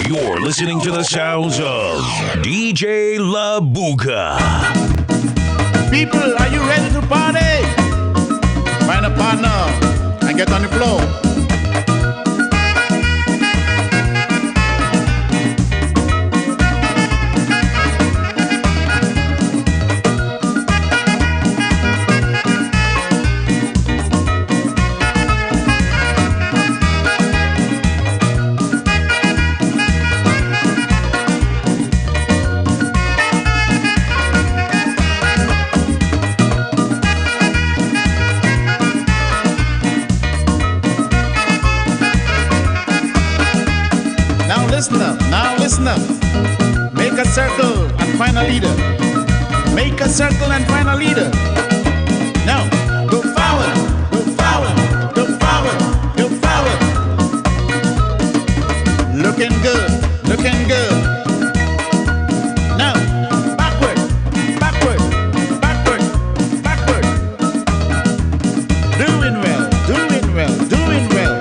You're listening to the sounds of DJ La Buca. People, are you ready to party? Find a partner and get on the floor. Listen up. Make a circle and find a leader. Make a circle and find a leader. Now, go forward, go forward, go forward, go forward. Looking good, looking good. Now, backward, backward, backward, backward. Doing well, doing well, doing well.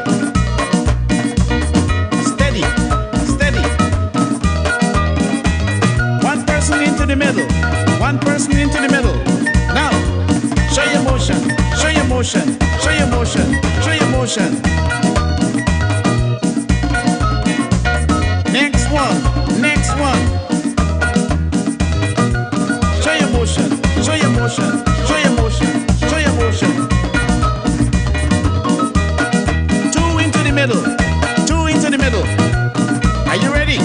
One person into the middle. Now, show your motion, show your motion, show your motion, show your motion. Next one, next one. Show your motion, show your motion, show your motion, show your motion. Two into the middle, two into the middle. Are you ready?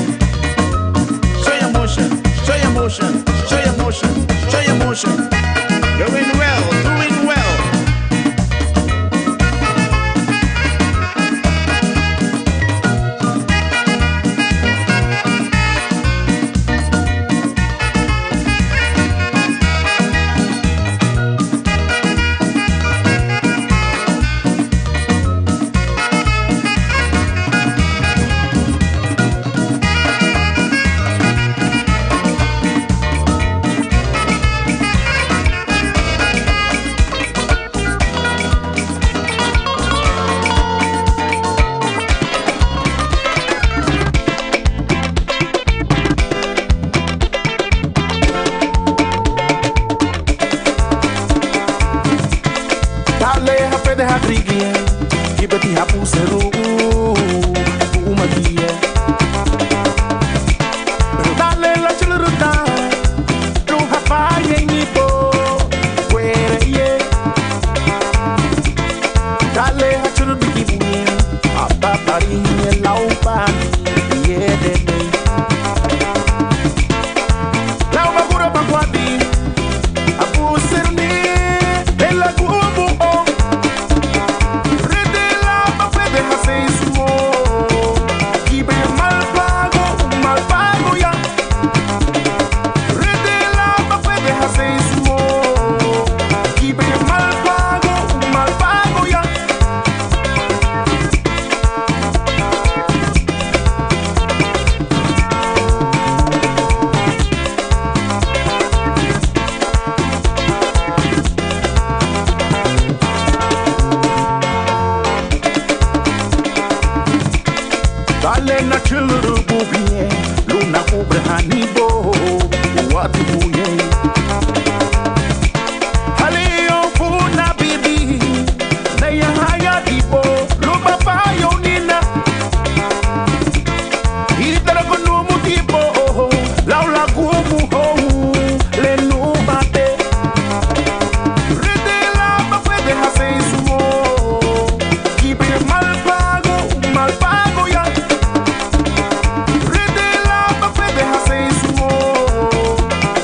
Show your motion, show your motion. Show your motion, show your motion. Doing well, doing well.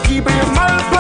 Keep it mal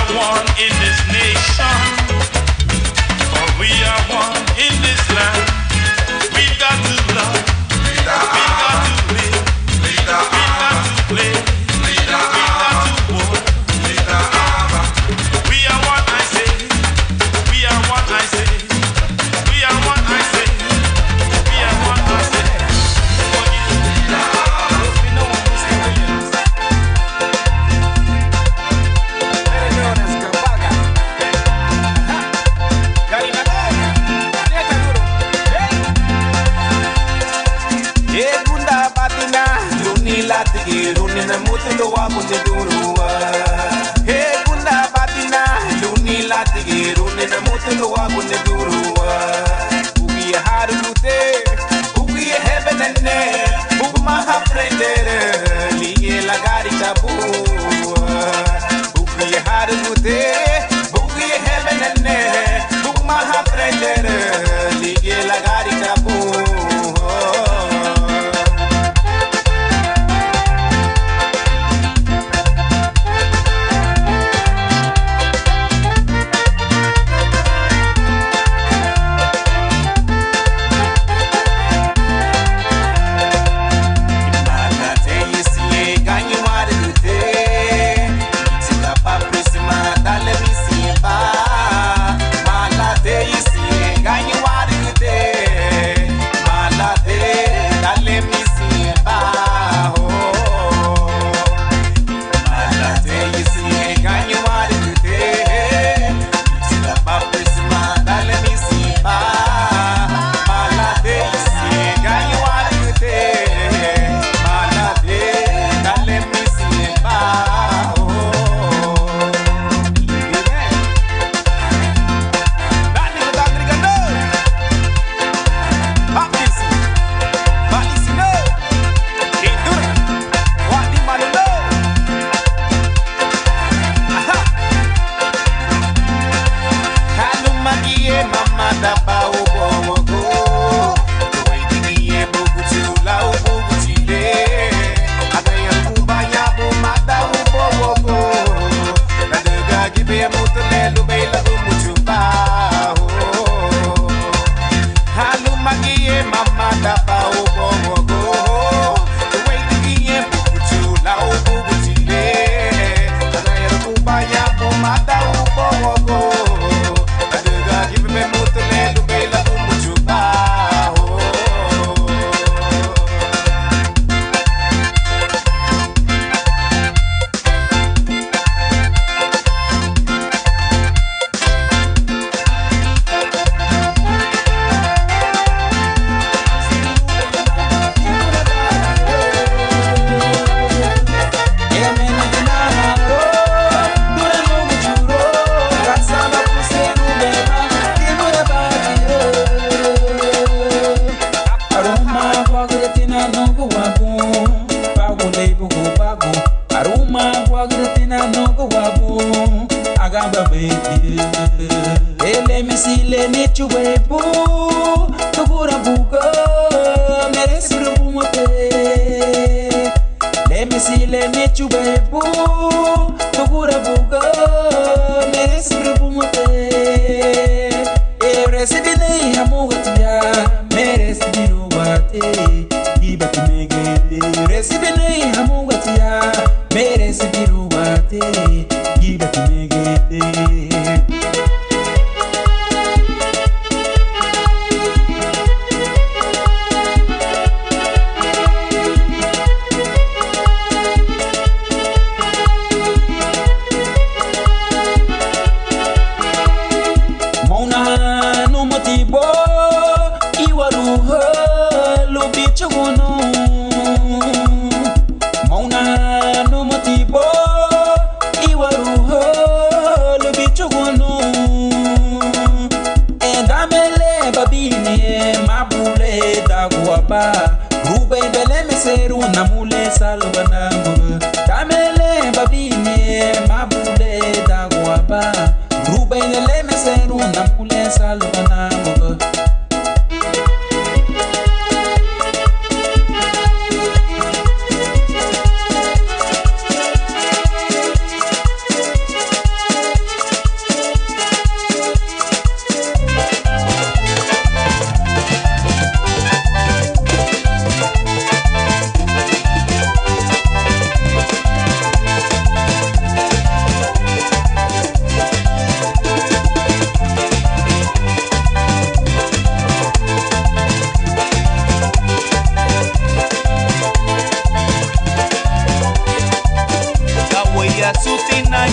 are one in this nation, for we are one in this land. We've got to love, we've got to live, we've got to play, we've got to work. We are one, I say. We are one, I say. We are one, I say. We are one, I say. Luni na mutundo wa kujidurua. Hey gunda batina, luni latige, luni na mutundo wa kujidurua. Ugi harute, ugi hebenene, ugi mahaprendere, liye lagari tabu. Ugi harute, ugi hebenene, ugi mahaprendere, liye lagari tabu.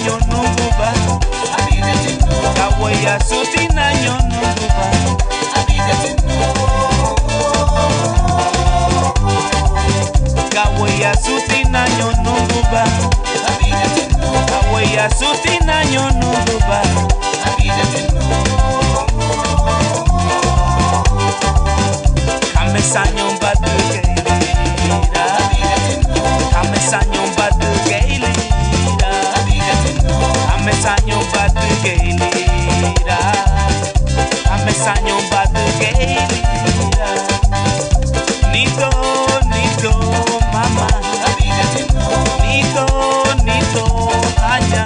nyonunguba Kawaya suti na nyonunguba Kawaya suti na nyonunguba Kawaya suti na nyonunguba Kamesanyo badugeira Kamesanyo badugeira Kamesanyo badugeira Kamesanyo badugeira Nito, nito, mama Nito, nito, anya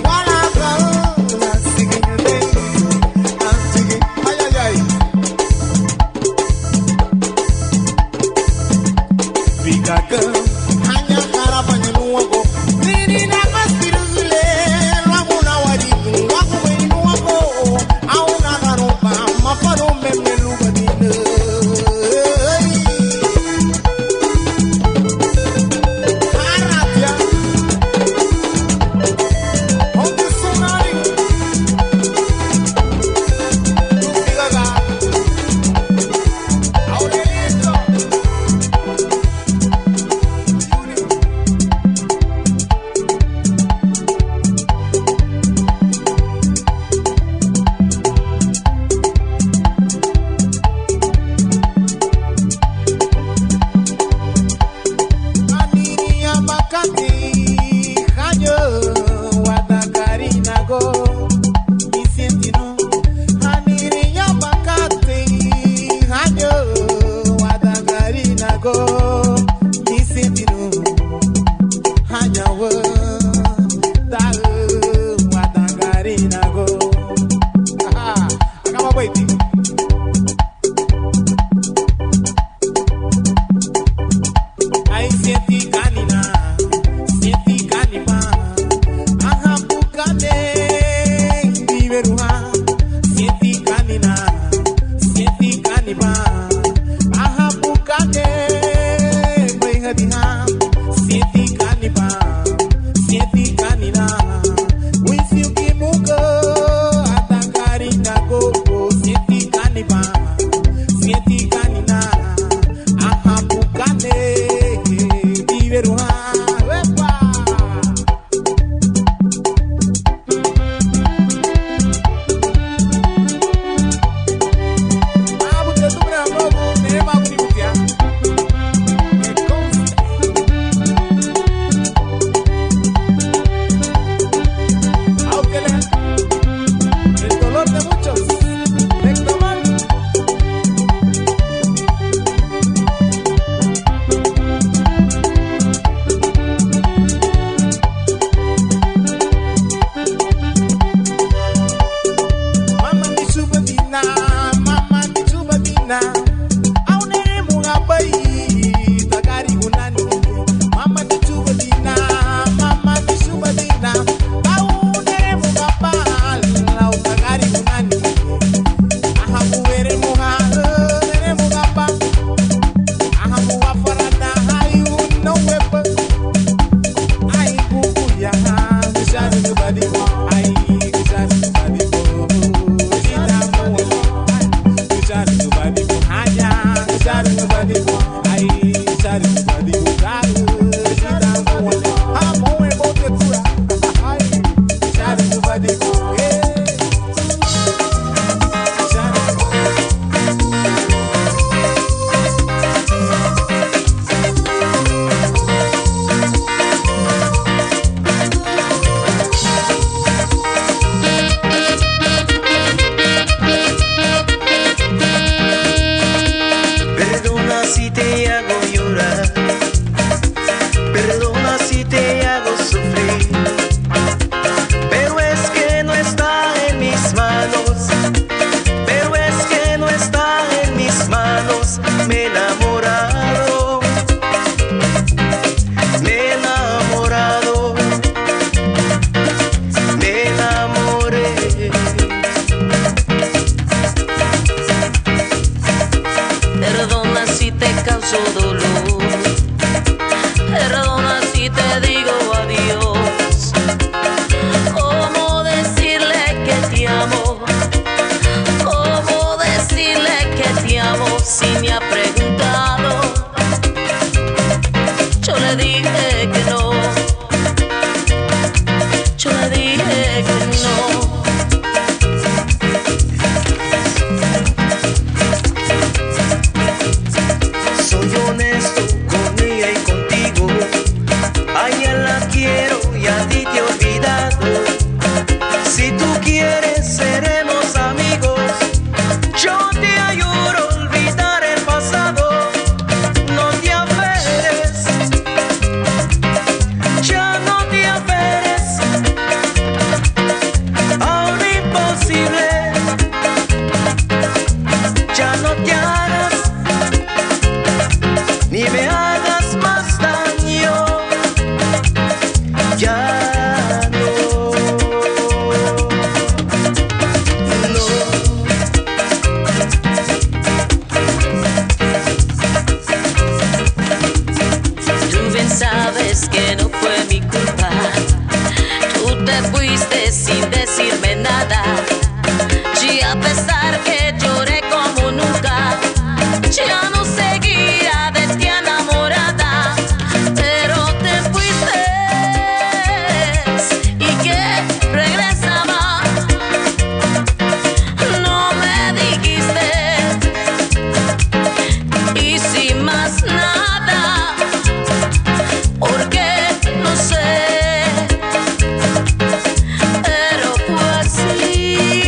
Wala Pero fue así.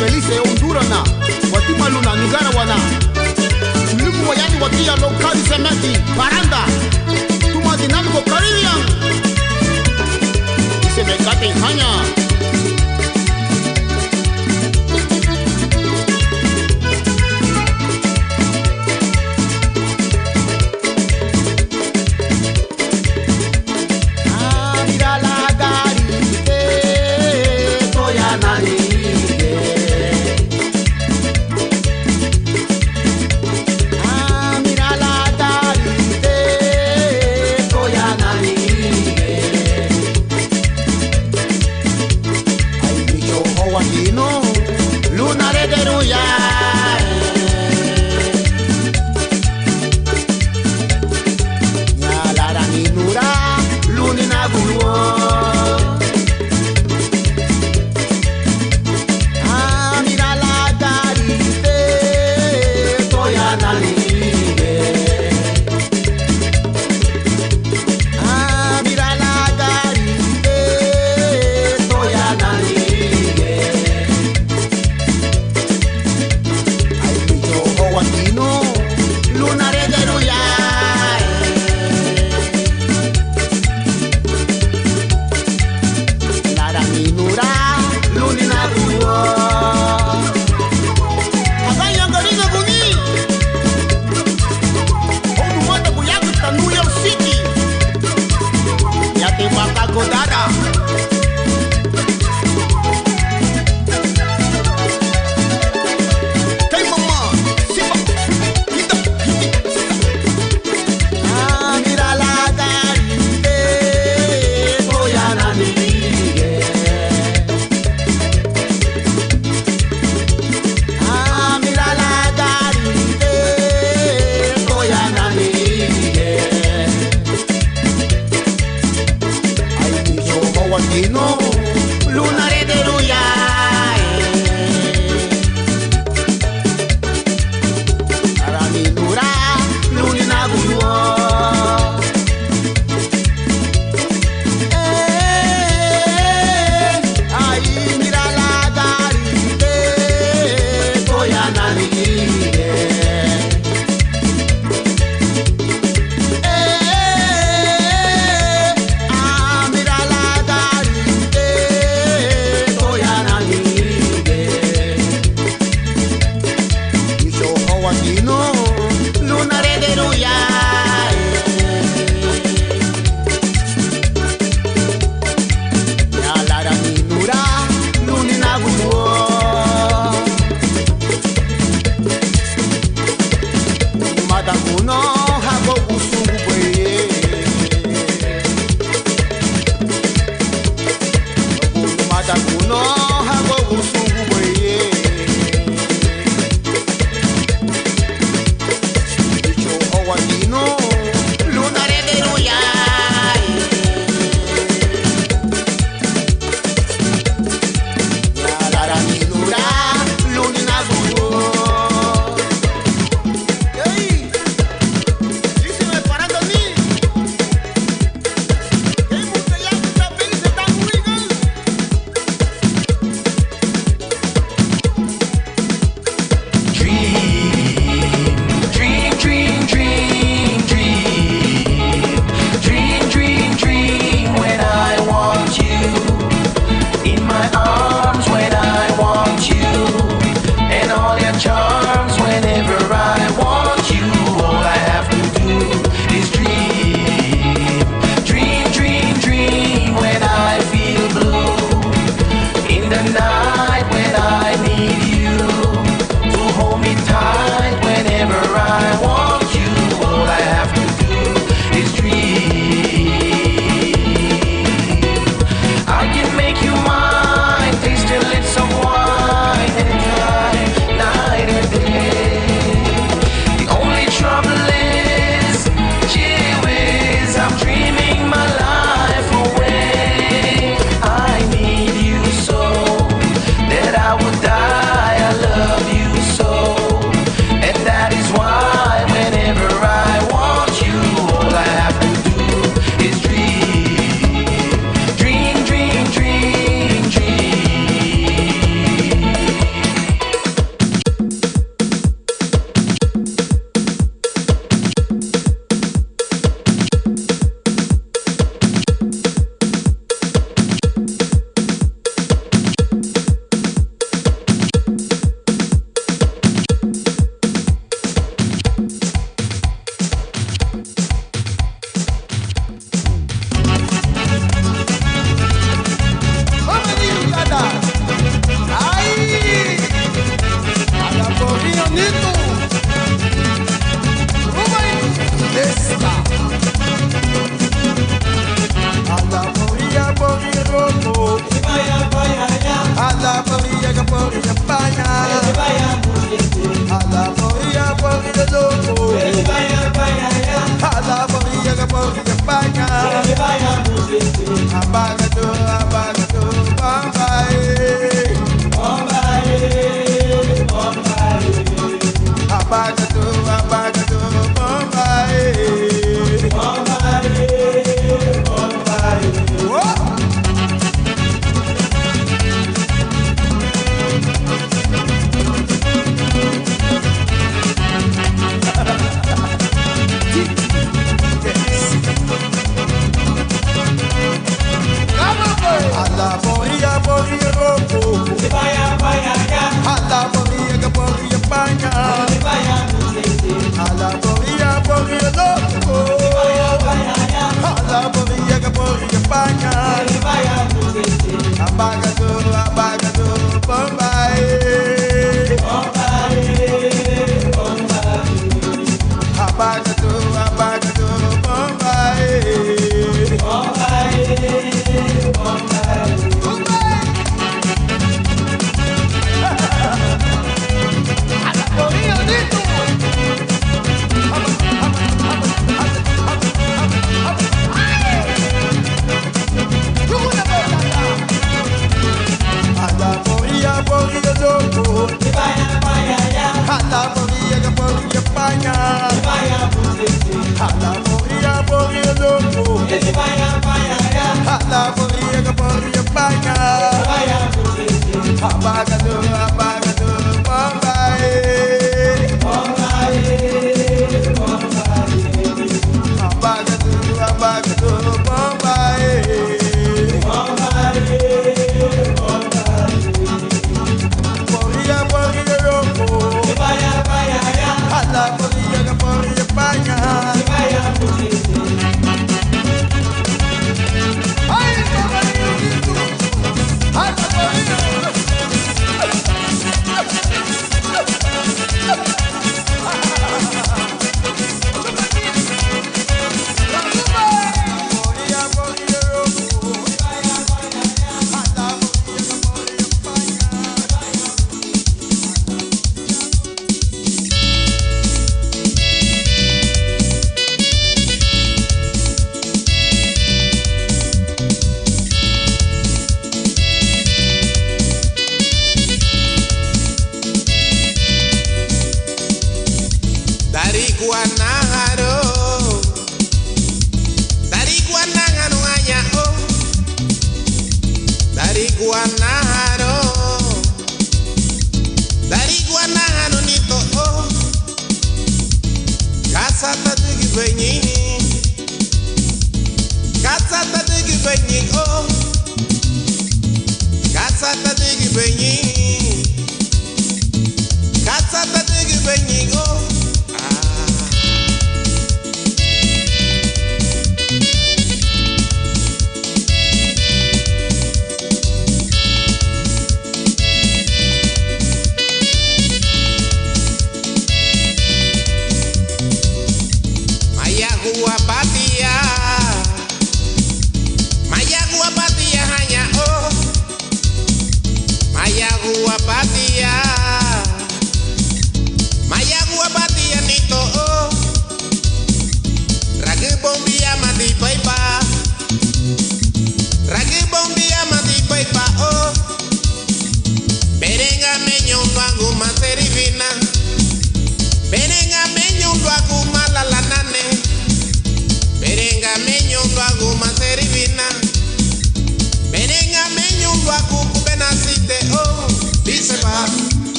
Belize, Honduras, Guatemala, Nicaragua, Chuluku, Guayani, Guatilla, Local, Semeti, Paranda, Tuma Dinámico, Caribbean, y se me cate en Jaña.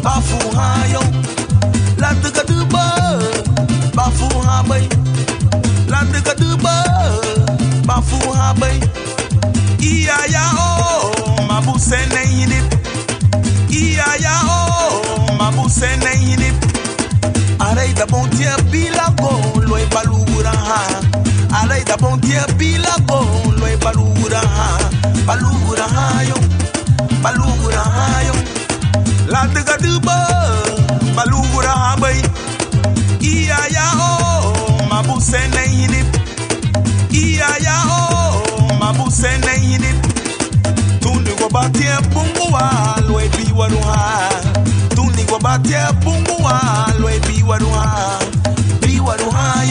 Bafouhayo, la de bafu habai la de gaduba bafu habai iya ya o mabu sene hinip iya ya o mabu sene hinip arai da bon dia bilago loi balura ha arai da bon dia bilago loi balura ha yo la de gaduba balura ha bai iya ya o mabu sene hinip iya ya o mabu sene hinip tuni go batia bungu wa loi bi waruha tuni go batia bungu wa loi bi waruha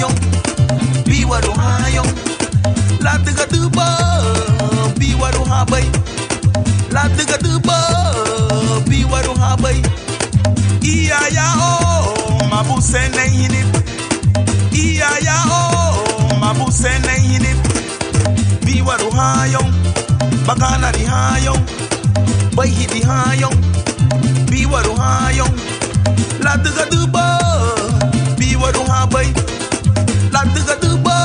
yo la de gaduba bi waruha bai la de gaduba bi waruha bai iya ya o mabu sene hinip iya ya o mabu sene hinip bi waruha yo bagana di hayo bai di hayo bi waruha yo la de gaduba bi waruha bai la de gaduba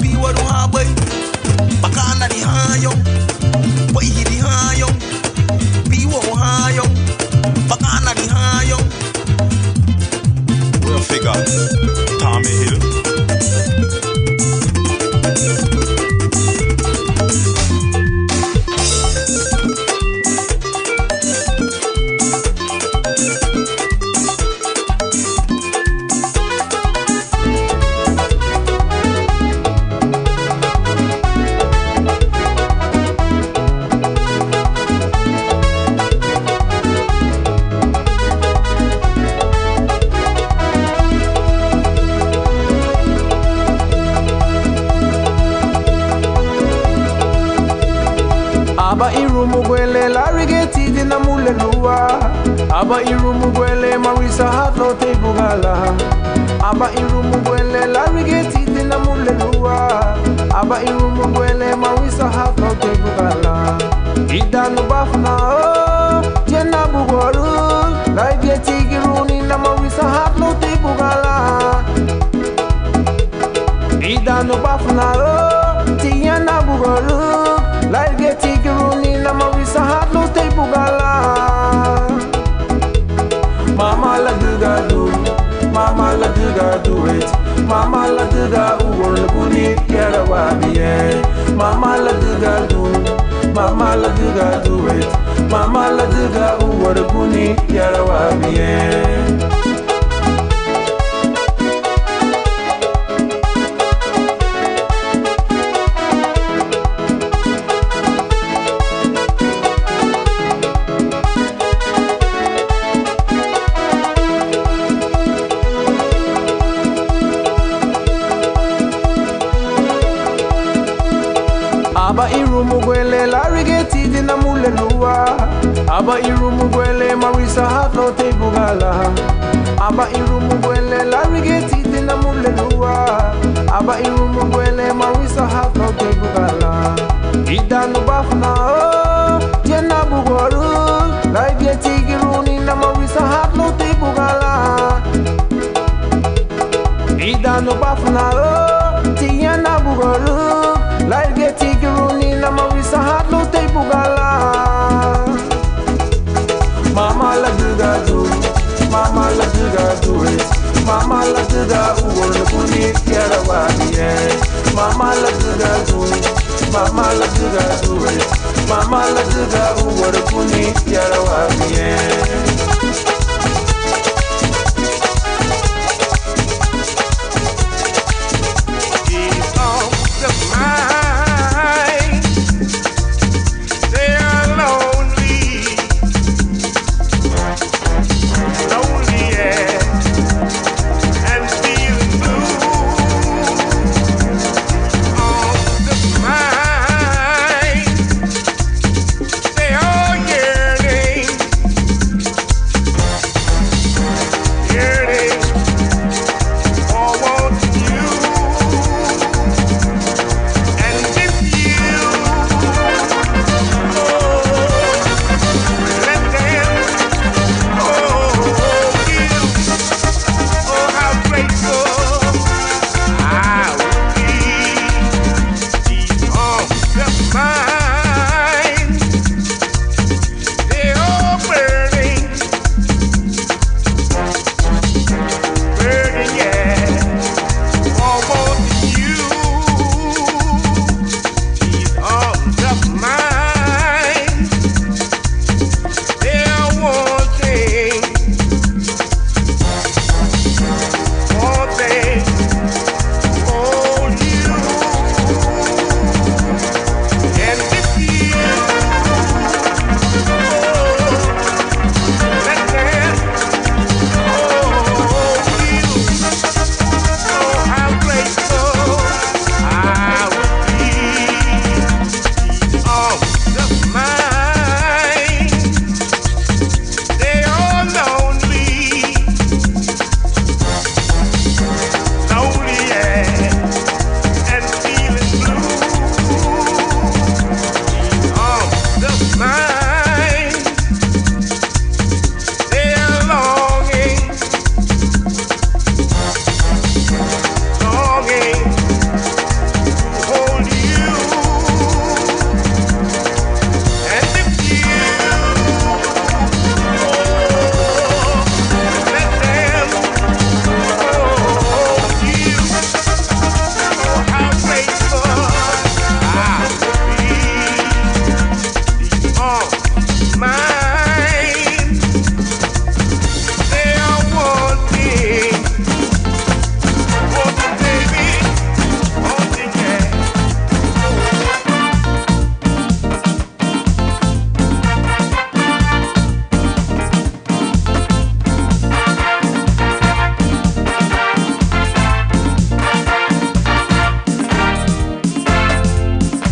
bi waruha bai bagana di hayo bai di hayo bi waruha yo bagana di hayo. Real figure, Tommy Hill. Aba irumu gwele la rigeti dina mule luwa. Aba irumu gwele marisa hatlo te bugala. Aba irumu gwele la rigeti dina mule luwa. Aba irumu gwele marisa hatlo te bugala. Idanu bafna o jena bugoru. La rigeti giruni na marisa hatlo te bugala. Idanu bafna o tiana bugoru. Like get tiguruni na marisa hatlo te bugala. Mama la do, mama la do it. Mama la uwon buni yara wabiye. Mama la do, mama la do it. Mama la uwon buni yara wabiye. Aba irumu gwele la rigeti dina mule luwa. Aba irumu gwele marisa hatlo te bugala. Aba irumu gwele la rigeti dina mule luwa. Aba irumu gwele marisa hatlo te bugala. Idanu bafna o jena bugoru. La rigeti giruni na marisa hatlo te bugala. Idanu bafna o tiana bugoru. Like get tiguruni na marisa hatlo te bugala. Mama la do, mama la do it. Mama la uwon buni yara wabiye. Mama la do, mama la do it. Mama la uwon buni yara wabiye.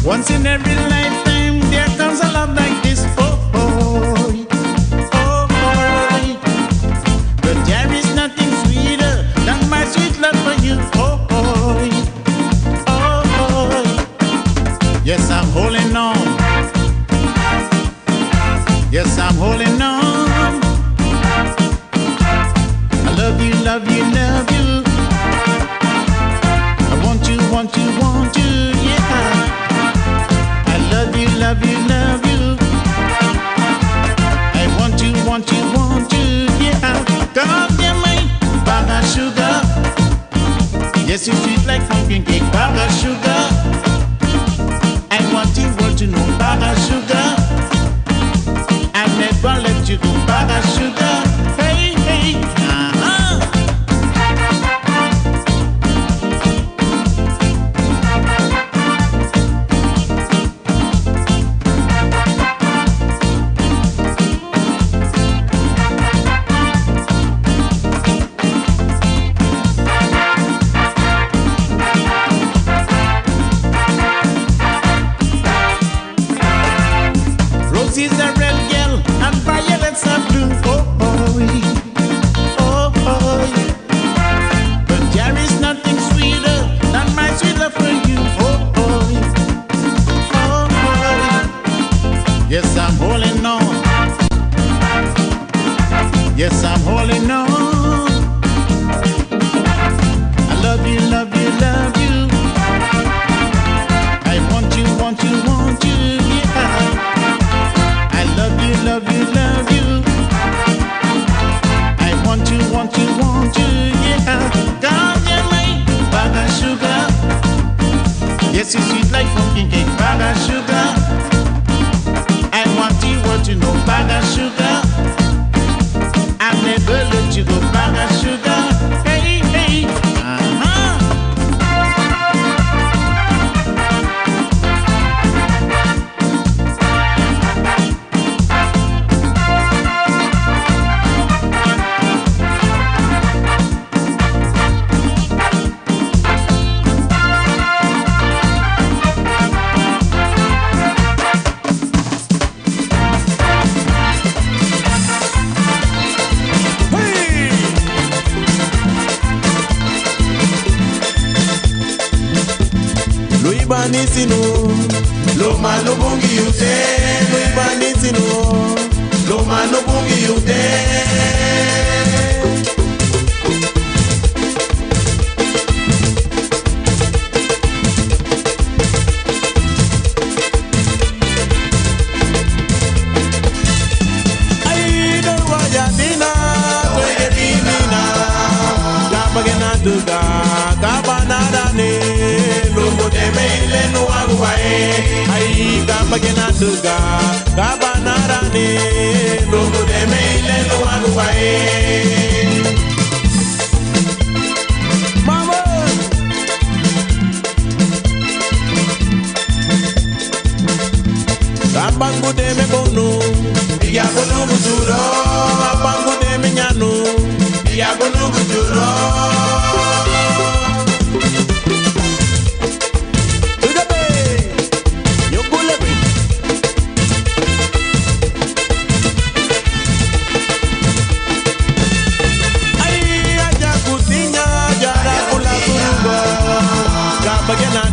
Once in every lifetime there comes a love like this. Oh, oh, oh, oh. But there is nothing sweeter than my sweet love for you. Oh, oh, oh, oh. Yes, I'm holding on. Yes, I'm holding on. I love you, love you, love you. I want you, want you, want you, yeah. I love you, love you, love you. I want you, want you, want you, yeah. Come get my bag of sugar. Yes, you sweet like pumpkin cake, bag of sugar. I want you know, bag of sugar. I'm never let you go, bag of sugar. Hey, hey, Roses are red, yellow, and violets are blue. Oh, oh, oh, oh. But there is nothing sweeter than my sweet love for you. Oh, oh, oh, oh. Yes, I'm holding on. Yes, I'm holding on. I love you, love you, love you. I want you, want you, want you, yeah. I love you, love you, love you. I want you, want you, want you, yeah. Come get my bag of sugar. Yes, it's sweet like pumpkin cake, bag of sugar. I want you know, bag of sugar. I'll never let you go, bag of sugar. Hey, hey, Luibanitino, lo mano bungi ute. Luibanitino, lo mano bungi ute. Ay, no vaya dina, oye dina, kapagena duga, kabanada ne. Ay, kapagena duga, kabanara ne. Logo de meile no aguae. Mama, kabangu de me bono, iya bono bujuro. Kabangu de me nyano, iya bono bujuro.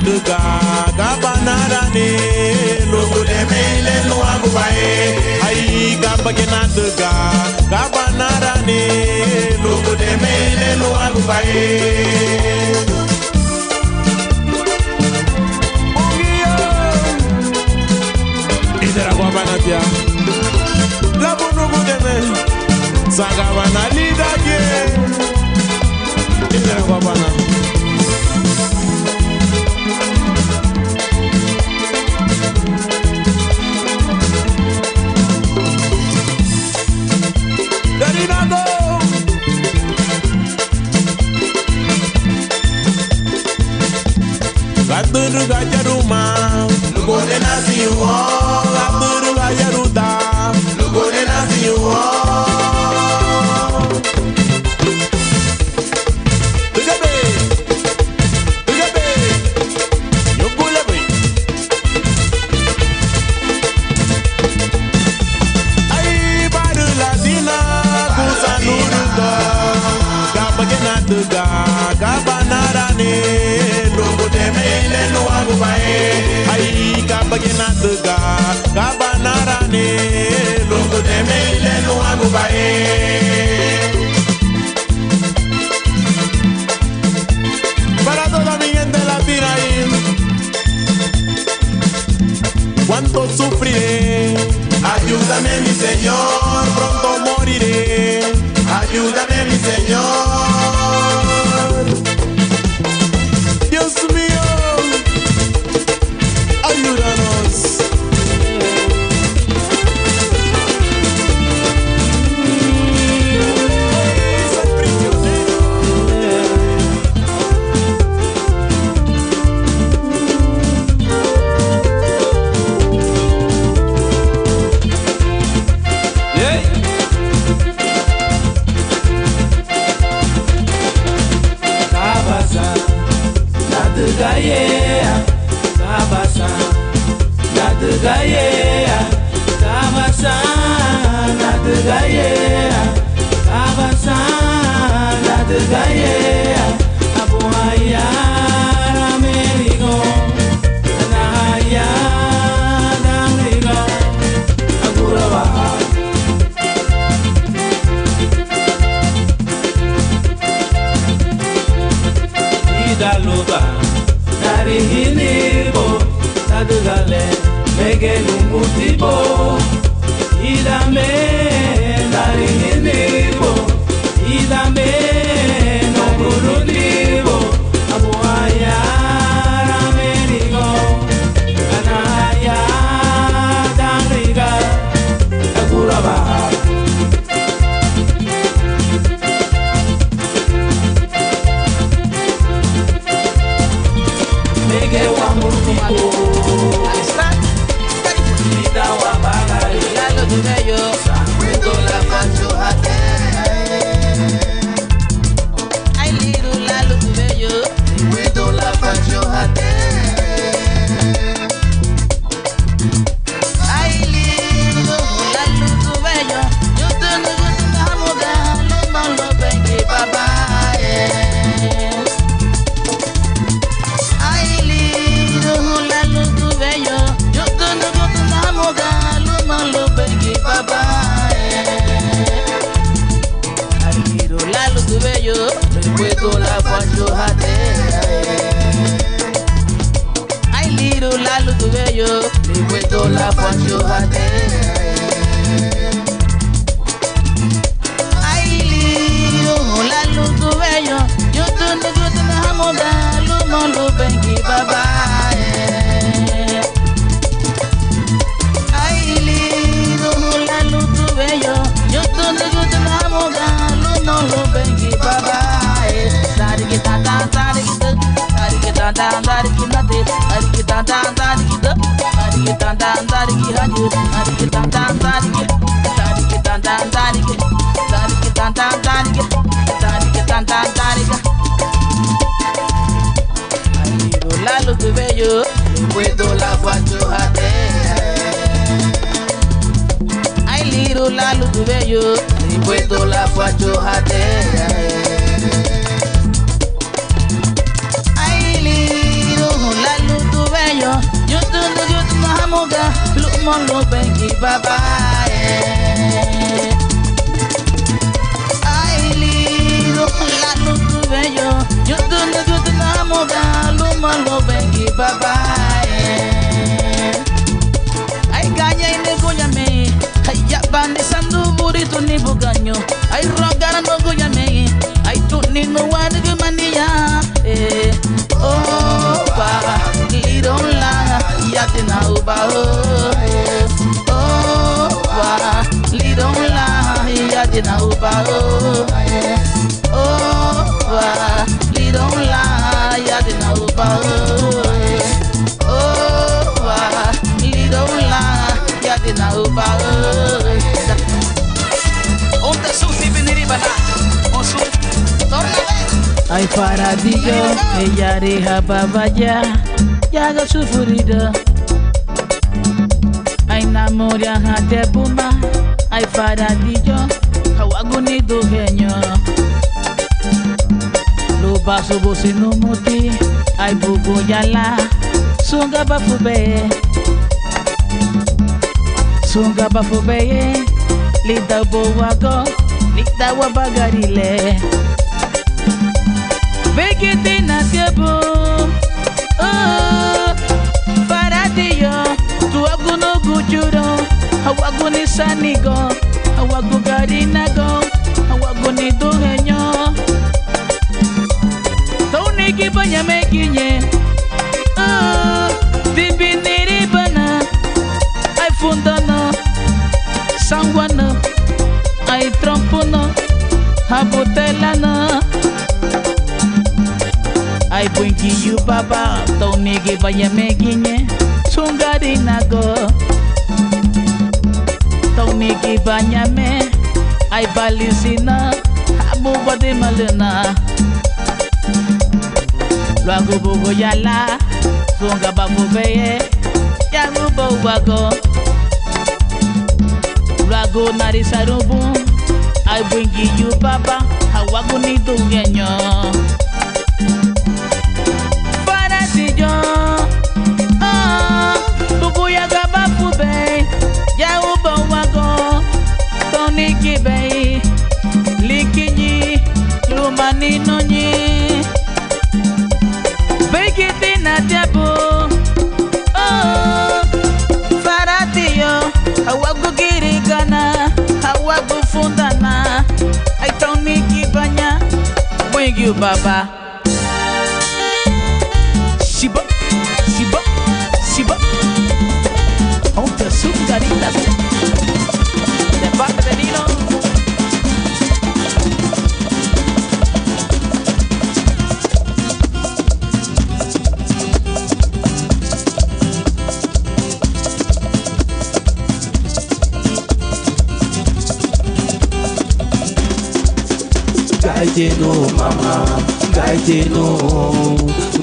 Duga, gabanara ne, logo de meile no aguae. Ay, kapagena duga, gabanara ne, logo de meile no aguae. Idera guabana tia, la bonobo de me, sangabana lida ye. Idera guabana. Abdul Gajaruma, Lugo de Naziu, Abdul Gajaruda, Lugo de Naziu. Tugabe, Tugabe, Yogulabe. bagina tuga gabanarane lungu deme ile nuangu bae para toda mi gente latina ahí cuánto sufriré ayúdame mi Señor pronto moriré ayúdame mi Señor Dios mío ayúdanos soy prisionero Ay paradillo, ella deja babaya, ya haga sufrido. Ay namoria hate puma, ay paradillo, hawaguni dugenyo. Lupa subo sinumuti, ay bugo yala, sunga bafube. Sunga bafubeye, lida bowago, lida wabagarile. Vegete na tiabo, oh, faradio, tu aguno gujuro, awaguni sanigo, awagu garinago, awaguni duhenyo. Tony kibanya mekinye, oh, bibiniri bana, ay fundano, sangwana, ay trompuno, habutelana. Ay bwinki you baba, Tony kibanya mekinye, sungarinago. Tony kibanya me, ay balisina, habu bade malena. Luago bogo yala, sunga babu beye, yagu bogo. Luago nari sarubu, I bring you papa, hawagu ni dugenyo. Para si yo, bugu yaga babu be, yagu bogo, Tony kibe, likinyi, lumani nonyi. Vegete na diabo, oh, faratio, hawagu girigana, hawagu fundana, ay Tony kibanya, bring you baba. Shiba, shiba, shiba, on te sugarita, de parte de Dino.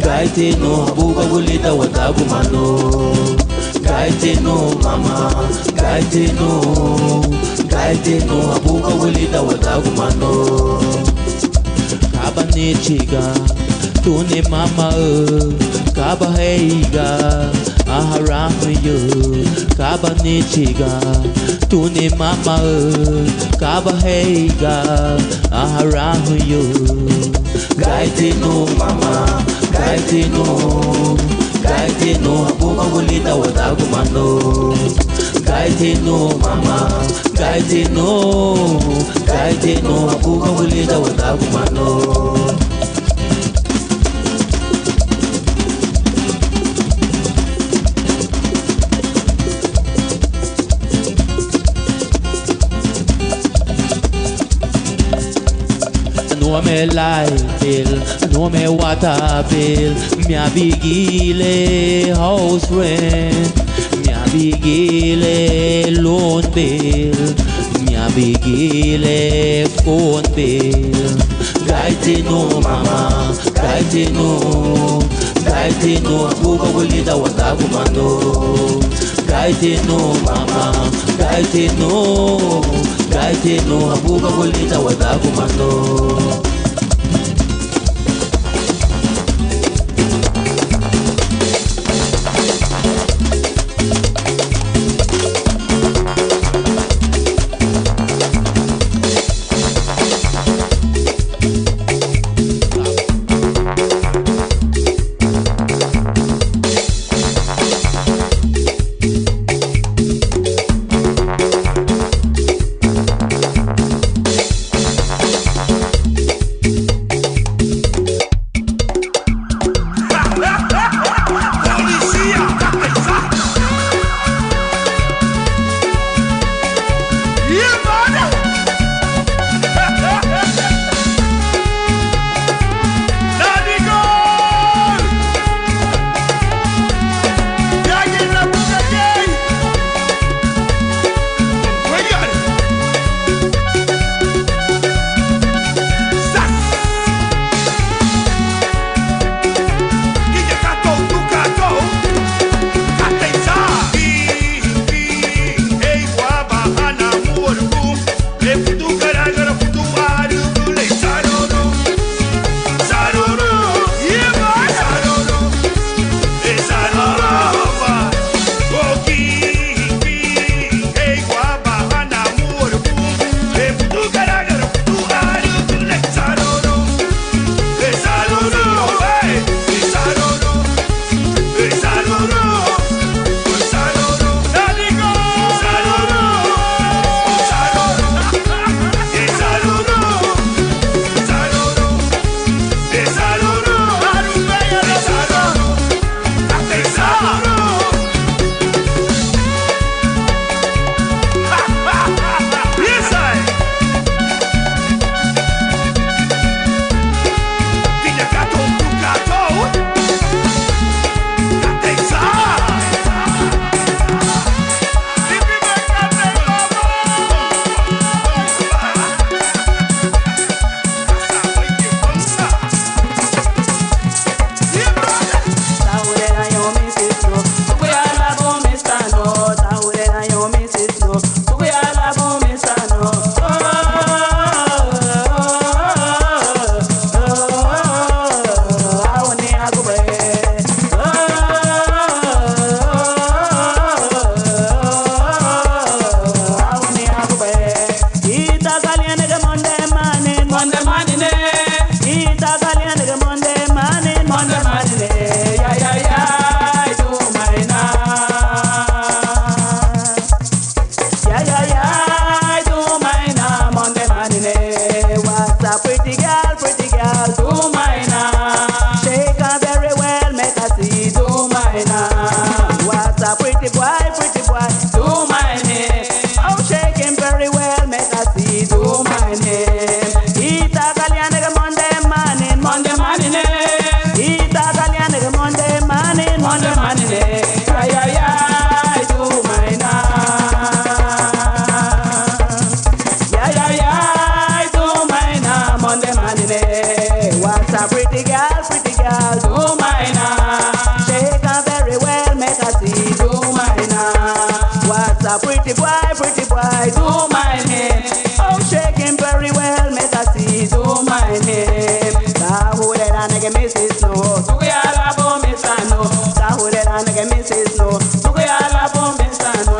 Gaite no, buga gulita watagu mano. Gaite no mama, gaite no, buga gulita watagu mano. Kaba ne chiga, tu ne mama kaba heiga, aharamu yo. Kaba ne chiga, tu ne mama kaba heiga, aharamu yo. Gaite no mama, gaite no, abuga gulita watagu mano. Gaite no mama, gaite no, abuga gulita watagu mano. No me light bill, no me water bill, me a bigile house rent, me a bigile loan bill, me a bigile phone bill. Gaite no mama, gaite no, abuga gulita watagu mano. Gaite no mama, gaite no, abuga gulita watagu mano. pretty boy, do my name. Oh, shake him very well, make I see, do my name. Ita Galiana Monday morning, Monday morning. Ita Galiana Monday morning, Monday morning. Ay, ay, ay, do my name. Yeah, yeah, yeah, do my name, Monday morning. What's a pretty girl, do my name. Shake her very well, make her see, do my name. What's a pretty boy, do my name. Oh, shake him very well, make her see, do my name. Tahurera nege Mrs. No, Suguyala bo Mr. No. Tahurera nege Mrs. No, Suguyala bo Mr. No.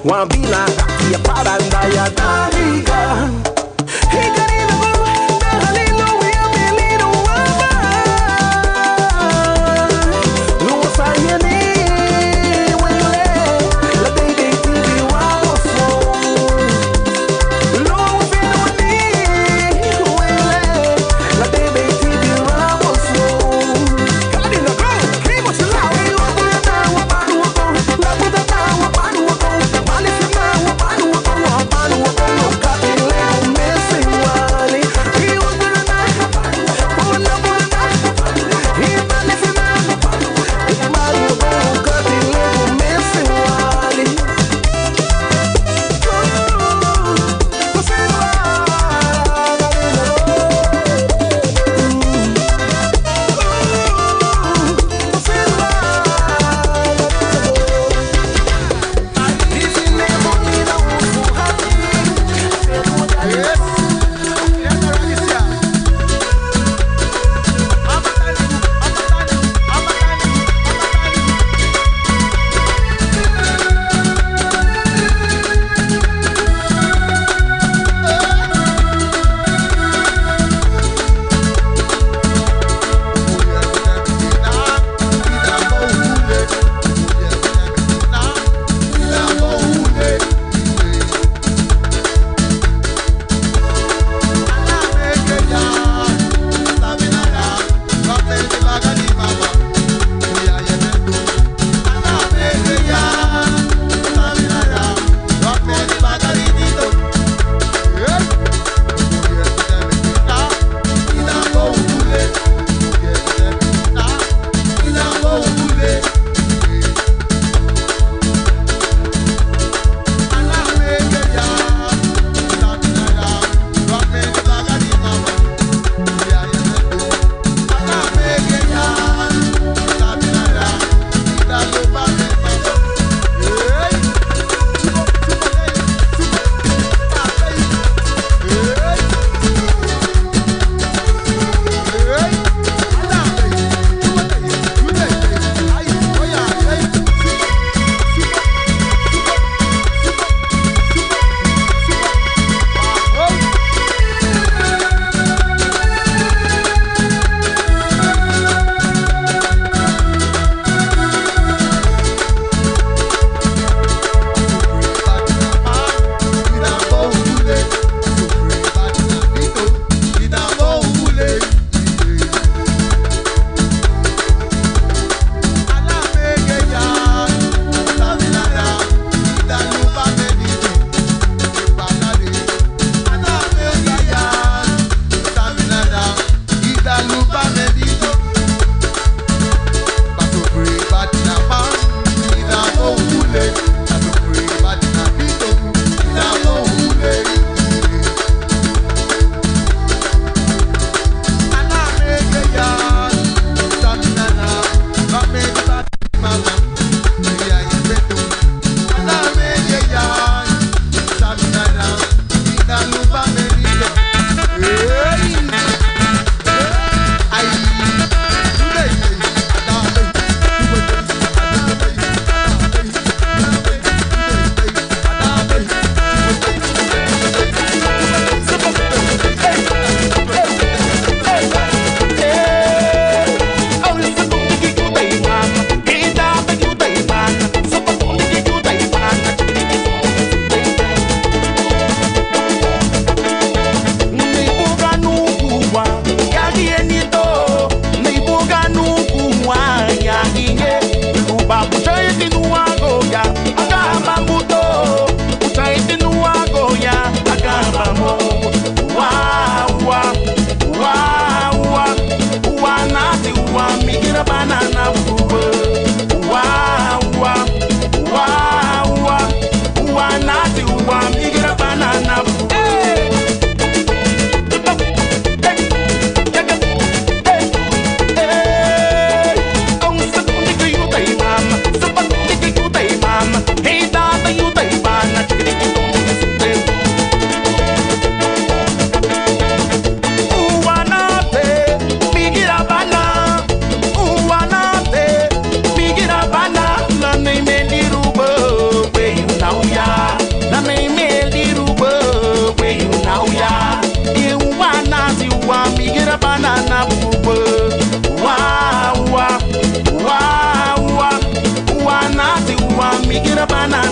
Wambila ya paranda ya dariga. Higarina baranda hallelujah menino waba. Luwa sayani wele la baby TV wamos mo. Luwa finoni wele la baby TV wamos mo. Kadina go, kimo sila. La puta ta wa panu ko. Mali sima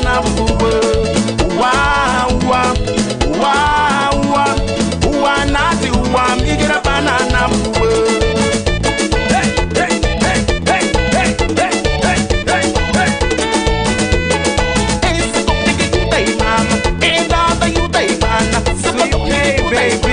banana bubu. Uwa, uwa, uwa, uwa, uwa, nati uwa, migira banana bubu. Hey, hey, hey, hey, hey, hey, hey, hey, hey. It's a good you day, mama. It's all that you day, mama. Hey, baby.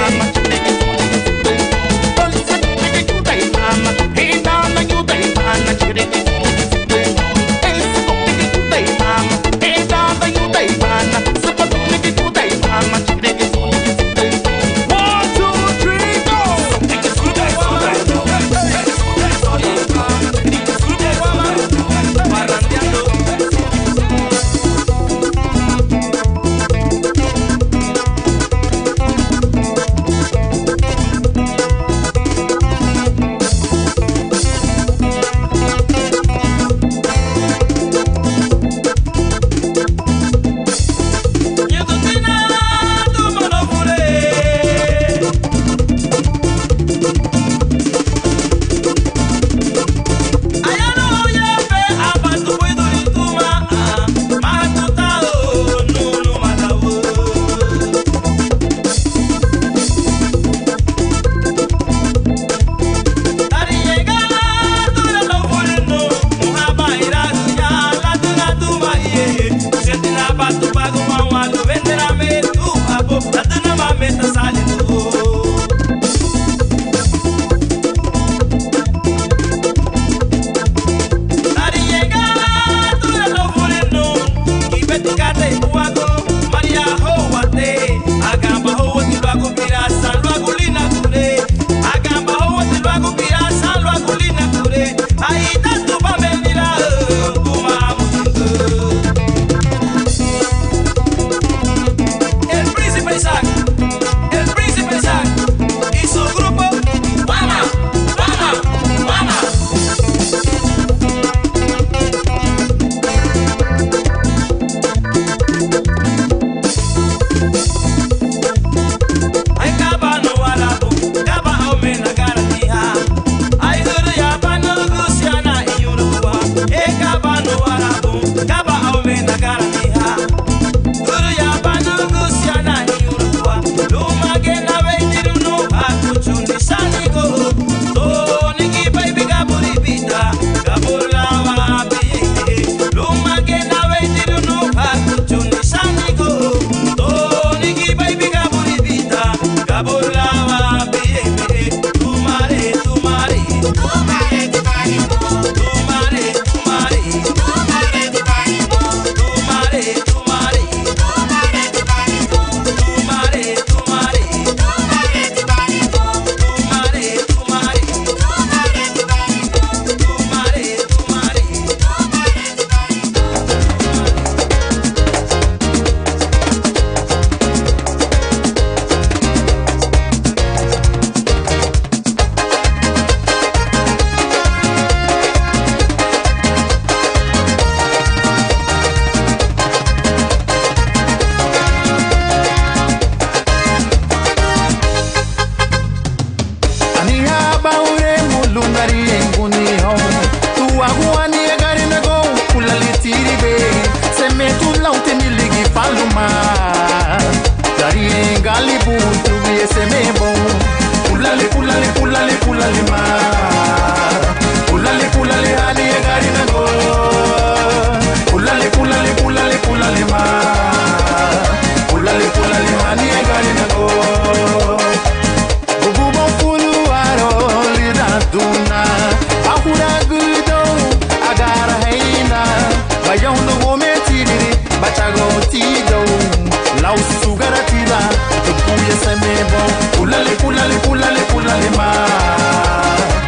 Pulale, pulale, pulale, pulale, ma.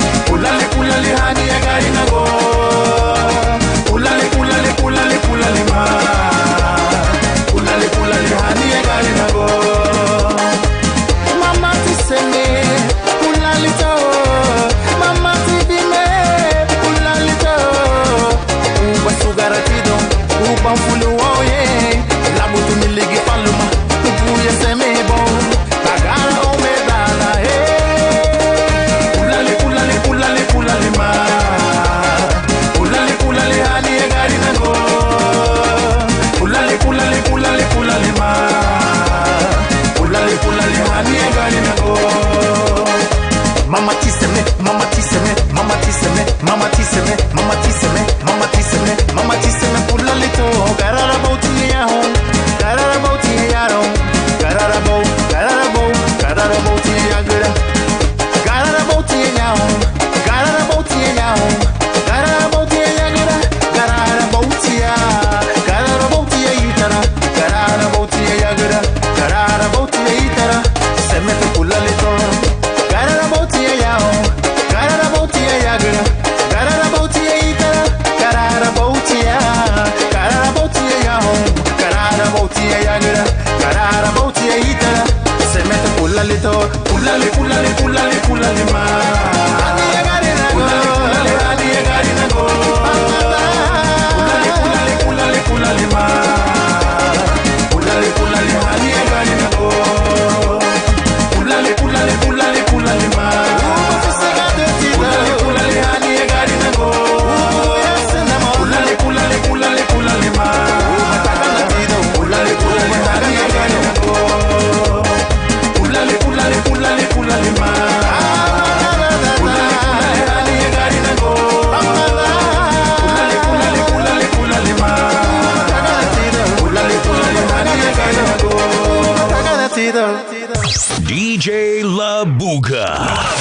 DJ La Buga.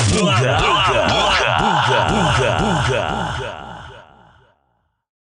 Buga.